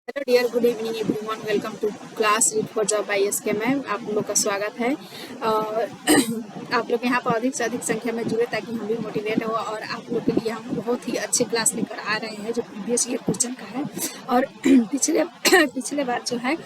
Hello dear, good evening everyone. Welcome to class read for job by SK ma'am. आप लोग का स्वागत है। और आप लोग यहाँ पर अधिक से अधिक संख्या में जुड़े ताकि हम भी मोटिवेट हो और आप लोग के लिए हम बहुत ही अच्छे क्लास लेकर आ रहे हैं जो प्रीवियस ईयर क्वेश्चन का है। और पिछले बार जो है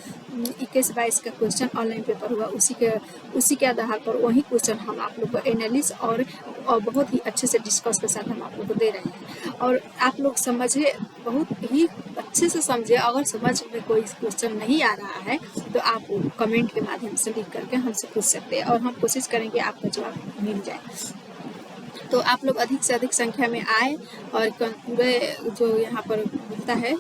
21-22 का क्वेश्चन ऑनलाइन पेपर हुआ, उसी के आधार पर वही क्वेश्चन हम आप लोग को एनालिस और बहुत ही अच्छे से डिस्कस के साथ हम आप लोग को दे रहे हैं। और आप लोग समझे, बहुत ही अच्छे से समझे। अगर समझ में कोई क्वेश्चन नहीं आ रहा है तो आप कमेंट के माध्यम से लिख करके हमसे पूछ सकते हैं और हम कोशिश करेंगे आपका जवाब मिल जाए। तो आप लोग अधिक से अधिक संख्या में आए और पूरे जो यहाँ पर मिलता है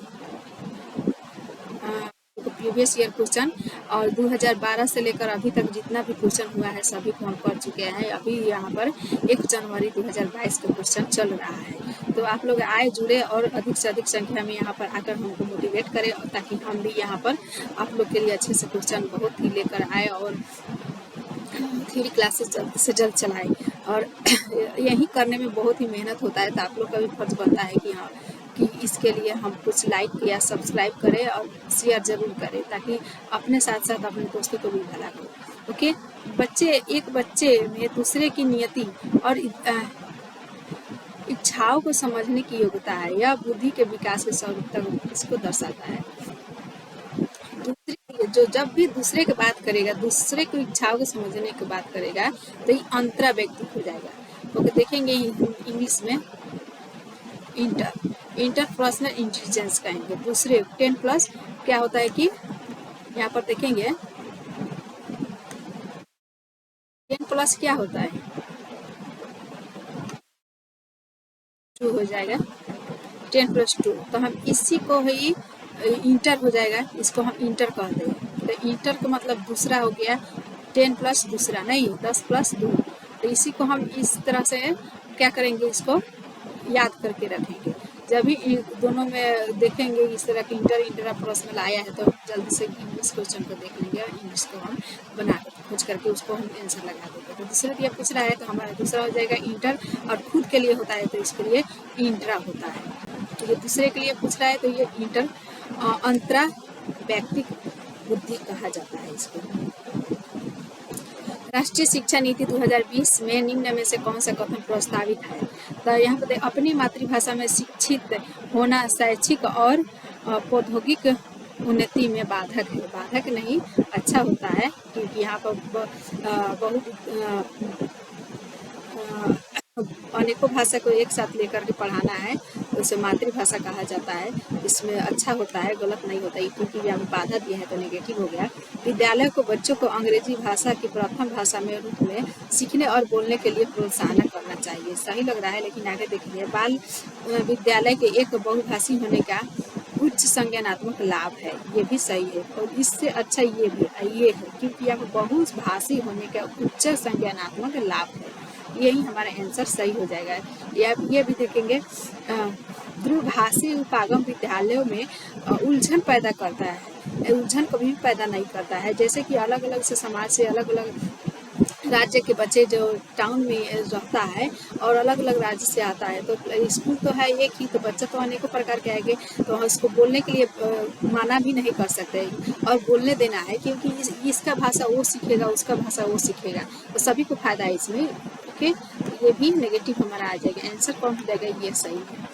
प्रीवियस ईयर क्वेश्चन और 2012 से लेकर अभी तक जितना भी क्वेश्चन हुआ है सभी को हम कर चुके हैं। अभी यहाँ पर 1 जनवरी 2022 का क्वेश्चन चल रहा है। तो आप लोग आए, जुड़े और अधिक से अधिक संख्या में यहाँ पर आकर हमको मोटिवेट करें ताकि हम भी यहाँ पर आप लोग के लिए अच्छे से क्वेश्चन बहुत ही लेकर आए और थ्योरी क्लासेस जल्द से जल्द चलाएं। और यही करने में बहुत ही मेहनत होता है, तो आप लोग का भी फर्ज बनता है कि हाँ कि इसके लिए हम कुछ लाइक या सब्सक्राइब करें और शेयर जरूर करें ताकि अपने साथ साथ अपने दोस्तों को भी भला करें। ओके बच्चे, एक बच्चे में दूसरे की नियति और इच्छाओं को समझने की योग्यता है। यह बुद्धि के विकास के स्वरूपता इसको दर्शाता है। दूसरे जो जब भी दूसरे की बात करेगा, दूसरे को इच्छाओं को समझने की बात करेगा तो ये अंतरा व्यक्ति हो जाएगा। ओके, देखेंगे इंग्लिश में इंटरपर्सनल इंटेलिजेंस कहेंगे। दूसरे 10 प्लस क्या होता है कि यहाँ पर देखेंगे 10 प्लस क्या होता है, 2 हो जाएगा। 10 प्लस 2 तो हम इसी को ही इंटर हो जाएगा, इसको हम इंटर कह देंगे। तो इंटर का मतलब दूसरा हो गया, 10 प्लस दूसरा नहीं, 10 प्लस 2। तो इसी को हम इस तरह से क्या करेंगे, इसको याद करके रखेंगे। जब भी दोनों में देखेंगे इस तरह की इंटरपर्सनल आया है तो जल्दी से इंग्लिश क्वेश्चन को देख लेंगे और इंग्लिश को हम बना खोज करके उसको हम आंसर लगा देंगे। तो दूसरे दिया पूछ रहा है तो हमारा दूसरा हो जाएगा इंटर, और खुद के लिए होता है तो इसके लिए इंट्रा होता है। तो ये दूसरे के लिए पूछ रहा है तो ये इंटर अंतरा व्यक्तिक बुद्धि कहा जाता है इसको। राष्ट्रीय शिक्षा नीति 2020 में निम्न में से कौन सा कथन प्रस्तावित है? तो यहाँ पर अपनी मातृभाषा में शिक्षित होना शैक्षिक और प्रौद्योगिक उन्नति में बाधक है। बाधक नहीं, अच्छा होता है, क्योंकि यहाँ पर बहुत अनेकों भाषा को एक साथ लेकर के पढ़ाना है तो उसे मातृभाषा कहा जाता है। इसमें अच्छा होता है, गलत नहीं होता है, क्योंकि यहाँ बाधा दिया है तो नेगेटिव हो गया। विद्यालय को बच्चों को अंग्रेजी भाषा की प्रथम भाषा में रूप में सीखने और बोलने के लिए प्रोत्साहन करना चाहिए। सही लग रहा है, लेकिन आगे देखिए, बाल विद्यालय के एक बहुभाषी होने का उच्च संज्ञानात्मक लाभ है, ये भी सही है। और इससे अच्छा ये है क्योंकि यहाँ बहुभाषी होने का उच्च संज्ञानात्मक लाभ है। यही हमारा आंसर सही हो जाएगा। ये भी देखेंगे, द्विभाषी उपागम विद्यालयों में उलझन पैदा करता है, उलझन कभी भी पैदा नहीं करता है। जैसे कि अलग अलग से समाज से अलग अलग राज्य के बच्चे जो टाउन में रहता है और अलग अलग राज्य से आता है, तो स्कूल तो है एक ही, तो बच्चा तो अनेकों प्रकार के आएंगे, तो उसको बोलने के लिए माना भी नहीं कर सकते और बोलने देना है, क्योंकि इसका भाषा वो सीखेगा, उसका भाषा वो सीखेगा, तो सभी को फायदा है इसमें। ओके, ये भी नेगेटिव हमारा आ जाएगा, आंसर कौन हो जाएगा, ये सही है।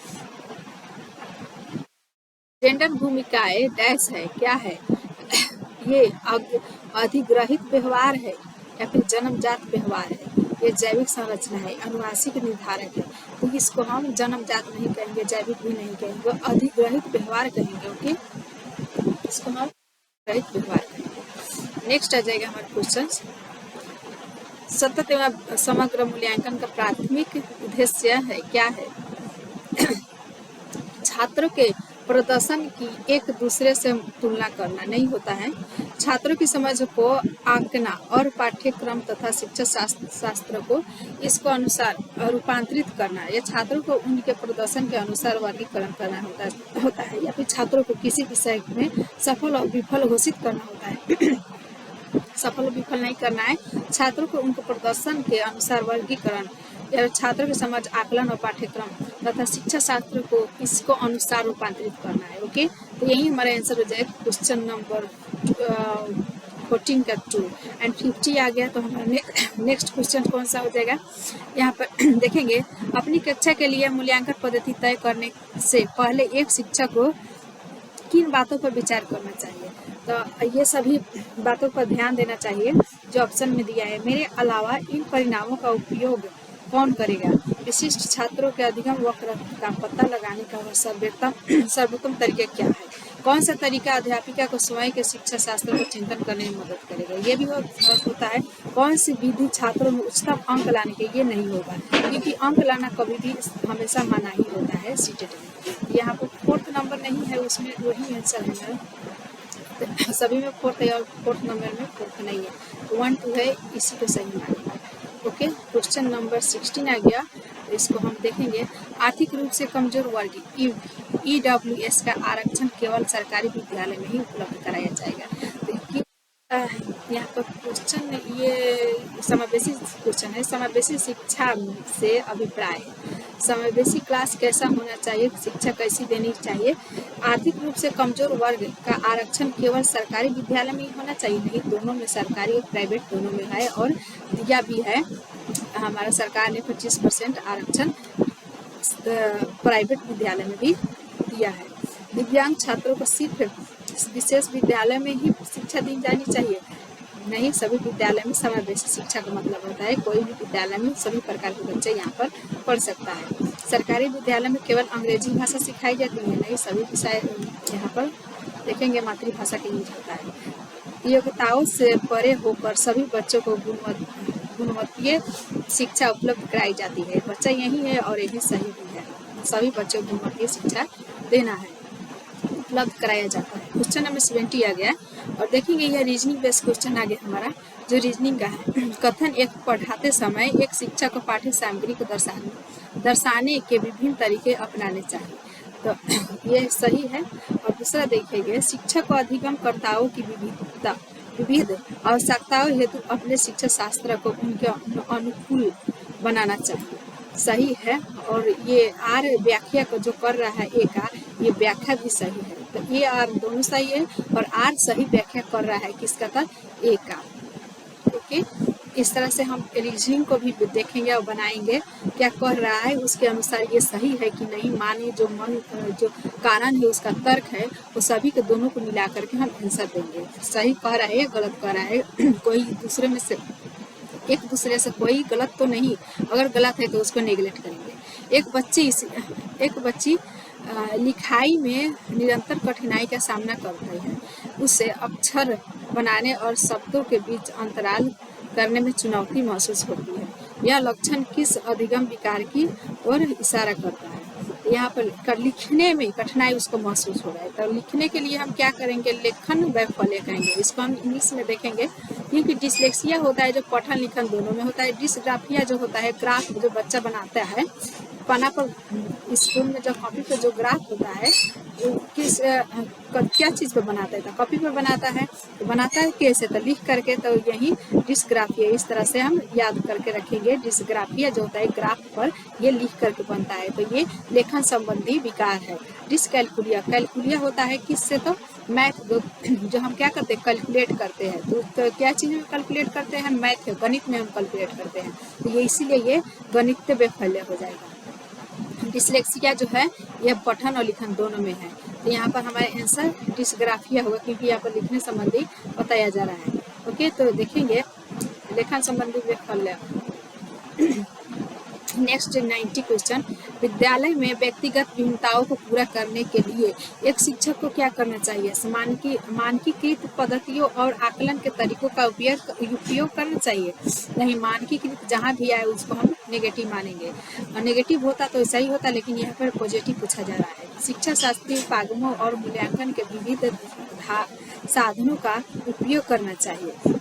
जेंडर भूमिकाएं डैश है, क्या है ये अधिग्रहित व्यवहार है या फिर जन्मजात व्यवहार है, ये जैविक संरचना है, अनुवांशिक निर्धारक है। तो इसको हम जन्मजात नहीं कहेंगे, जैविक भी नहीं कहेंगे, अधिग्रहित व्यवहार कहेंगे। ओके, इसको हम अधिग्रहित व्यवहार कहेंगे। नेक्स्ट आ जाएगा हमारे क्वेश्चन। सतत एवं समग्र मूल्यांकन का प्राथमिक उद्देश्य है, क्या है? छात्रों के प्रदर्शन की एक दूसरे से तुलना करना नहीं होता है, छात्रों की समझ को आंकना और पाठ्यक्रम तथा शिक्षा शास्त्र को इसको अनुसार रूपांतरित करना, या छात्रों को उनके प्रदर्शन के अनुसार वर्गीकरण करना होता है, या फिर छात्रों को किसी विषय में सफल और विफल घोषित करना होता है। सफल विफल नहीं करना है, छात्रों को उनके प्रदर्शन के अनुसार वर्गीकरण या छात्रों की समझ, आकलन और पाठ्यक्रम तथा शिक्षा शास्त्र को इसको अनुसार रूपांतरित करना है। ओके, तो यही हमारा आंसर हो जाएगा क्वेश्चन नंबर 14 का 2 एंड 50 आ गया। तो हमारा नेक्स्ट क्वेश्चन कौन सा हो जाएगा, यहाँ पर देखेंगे अपनी कक्षा के लिए मूल्यांकन पद्धति तय करने से पहले एक शिक्षक को किन बातों पर विचार करना चाहिए। तो ये सभी बातों पर ध्यान देना चाहिए जो ऑप्शन में दिया है। मेरे अलावा इन परिणामों का उपयोग कौन करेगा, विशिष्ट छात्रों के अधिगम वक्र का पता लगाने का सर्वोत्तम तरीका क्या है, कौन सा तरीका अध्यापिका को स्वयं के शिक्षा शास्त्र को चिंतन करने में मदद करेगा। ये भी होता है कौन सी विधि छात्रों में उच्चतम अंक लाने के लिए नहीं होगा, क्योंकि अंक लाना कभी भी हमेशा माना ही होता है सीटेट में। यहाँ पर 4th नंबर नहीं है, उसमें वही आंसर है मेरा, तो सभी में 4th है और 4th नंबर में 4th नहीं है, 1 2 है, इसी को सही मानेगा। ओके, क्वेश्चन नंबर 16 आ गया। तो इसको हम देखेंगे आर्थिक रूप से कमजोर वर्ग EWS का आरक्षण केवल सरकारी विद्यालय में ही उपलब्ध कराया जाएगा। तो यहाँ पर क्वेश्चन ये समावेशी क्वेश्चन है, समावेशी शिक्षा से अभिप्राय, समावेशी क्लास कैसा होना चाहिए, शिक्षा कैसी देनी चाहिए, आर्थिक रूप से कमजोर वर्ग का आरक्षण केवल सरकारी विद्यालय में ही होना चाहिए, नहीं, दोनों में, सरकारी और प्राइवेट दोनों में है, और दिया भी है हमारा सरकार ने 25% आरक्षण प्राइवेट विद्यालय में भी दिया है। दिव्यांग छात्रों को सिर्फ विशेष विद्यालय में ही शिक्षा दी जानी चाहिए, नहीं, सभी विद्यालय में समावेशी शिक्षा का मतलब होता है कोई भी विद्यालय में सभी प्रकार के बच्चे यहाँ पर पढ़ सकता है। सरकारी विद्यालय में केवल अंग्रेजी भाषा सिखाई जाती है, नहीं, सभी विषय यहाँ पर देखेंगे मातृभाषा का यूज होता है। योग्यताओं से परे होकर सभी बच्चों को गुणवत्तीय शिक्षा उपलब्ध कराई जाती है। बच्चा यही है और यही सही भी है, सभी बच्चों को गुणवत्तीय शिक्षा देना है, उपलब्ध कराया जाता है। क्वेश्चन नंबर 70 आ गया और देखेंगे यह रीजनिंग बेस्ड क्वेश्चन आ गया हमारा, जो रीजनिंग का है। कथन एक पढ़ाते समय एक शिक्षक को पाठ्य सामग्री को दर्शाने के विभिन्न तरीके अपनाने चाहिए, तो ये सही है। और दूसरा देखेंगे शिक्षक को अधिगमकर्ताओं की विविध आवश्यकताओं हेतु अपने शिक्षा शास्त्र को उनके अनुकूल बनाना चाहिए, सही है। और ये आर व्याख्या को जो कर रहा है ए का, ये व्याख्या भी सही है, तो ए आर दोनों सही है और आर सही व्याख्या कर रहा है किसका था, ए का। ओके, इस तरह से हम रीजनिंग को भी देखेंगे और बनाएंगे क्या कह रहा है, उसके अनुसार ये सही है कि नहीं, माने जो कारण है उसका तर्क है, वो सभी के दोनों को मिला करके हम आंसर देंगे। सही कह रहा है, गलत कह रहा है, कोई दूसरे में से एक दूसरे से कोई गलत तो नहीं, अगर गलत है तो उसको नेगलेक्ट करेंगे। एक बच्ची लिखाई में निरंतर कठिनाई का सामना करती है, उससे अक्षर बनाने और शब्दों के बीच अंतराल करने में चुनौती महसूस होती है। यह लक्षण किस अधिगम विकार की ओर इशारा करता है। यहाँ पर लिखने में कठिनाई उसको महसूस हो रहा है, तो लिखने के लिए हम क्या करेंगे, लेखन वैफल्य कहेंगे, इसको हम इंग्लिश में देखेंगे। क्योंकि डिसलेक्सिया होता है जो पठन लिखन दोनों में होता है, डिसग्राफिया जो होता है ग्राफ जो बच्चा बनाता है पन्ना पर, स्कूल में जो कॉपी पर जो ग्राफ होता है किस क्या चीज़ पर बनाता है, तो कॉपी पर बनाता है, तो बनाता है कैसे, तो लिख करके, तो यही डिसग्राफिया, इस तरह से हम याद करके रखेंगे। डिसग्राफिया जो होता है ग्राफ पर ये लिख करके बनता है, तो ये लेखन संबंधी विकार है। डिसकैलकुलिया, कैलकुलिया होता है किससे, तो मैथ जो हम क्या करते हैं, कैलकुलेट करते हैं, तो क्या चीज़ में कैलकुलेट करते हैं, मैथ, गणित में हम कैलकुलेट करते हैं, तो ये इसीलिए ये गणित वैफल्य हो जाएगा। डिसलेक्सिया जो है यह पठन और लिखन दोनों में है, तो यहाँ पर हमारे आंसर डिसग्राफिया होगा, क्योंकि यहाँ पर लिखने संबंधी बताया जा रहा है। ओके, तो देखेंगे लेखन संबंधी वैफल्य। नेक्स्ट 90 क्वेश्चन, विद्यालय में व्यक्तिगत भिन्नताओं को पूरा करने के लिए एक शिक्षक को क्या करना चाहिए, मानकीकृत पद्धतियों और आकलन के तरीकों का उपयोग करना चाहिए, नहीं, मानकीकृत जहाँ भी आए उसको हम नेगेटिव मानेंगे, और नेगेटिव होता तो ऐसा ही होता, लेकिन यहाँ पर पॉजिटिव पूछा जा रहा है। शिक्षा शास्त्रीय उपागमों और मूल्यांकन के विविध साधनों का उपयोग करना चाहिए।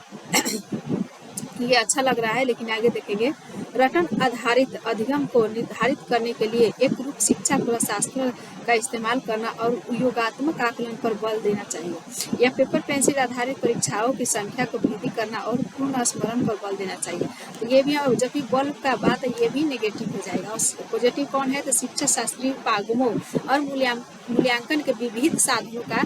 ये अच्छा लग रहा है, लेकिन आगे देखेंगे रटन आधारित अधिगम को निर्धारित करने के लिए एक रूप शिक्षा शास्त्र का इस्तेमाल करना और योगात्मक आकलन पर बल देना चाहिए। या पेपर पेंसिल आधारित परीक्षाओं की संख्या को वृद्धि करना और पूर्ण स्मरण पर बल देना चाहिए। तो ये भी, जब भी बल का बात है ये भी नेगेटिव हो जाएगा। और पॉजिटिव कौन है? तो शिक्षा शास्त्रीय पागमों और मूल्यांकन के विविध साधनों का